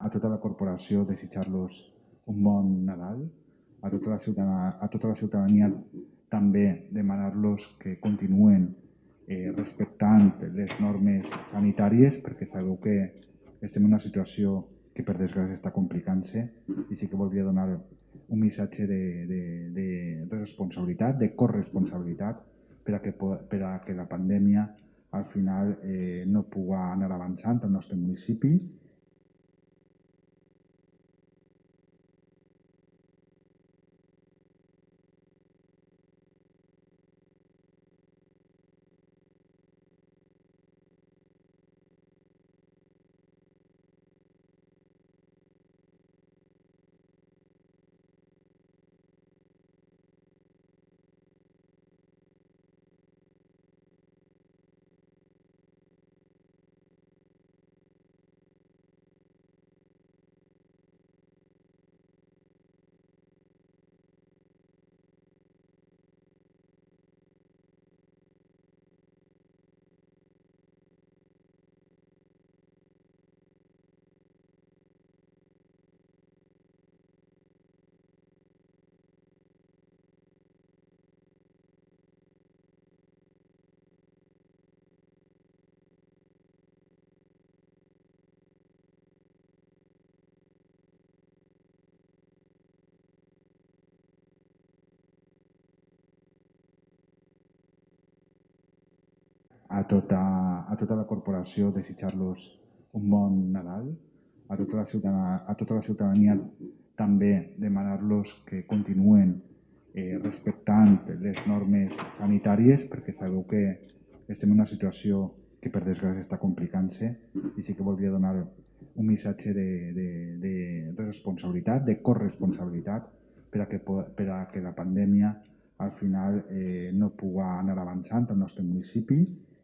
a tota la corporació desitjar-los un bon Nadal, a tota la ciutadania també demanar-los que continuen respectant les normes sanitàries, perquè sabeu que estem en una situació que per desgràcia està complicant-se, i sí que voldria donar un missatge de responsabilitat, de corresponsabilitat, per a que la pandèmia al final no pugui anar avançant al nostre municipi. A tota la corporació desitjar-los un bon Nadal, a tota la ciutadania també demanar-los que continuen respectant les normes sanitàries, perquè sabeu que estem en una situació que per desgràcia està complicant-se, i sí que voldria donar un missatge de responsabilitat, de corresponsabilitat, per a que la pandèmia al final no pugui anar avançant al nostre municipi.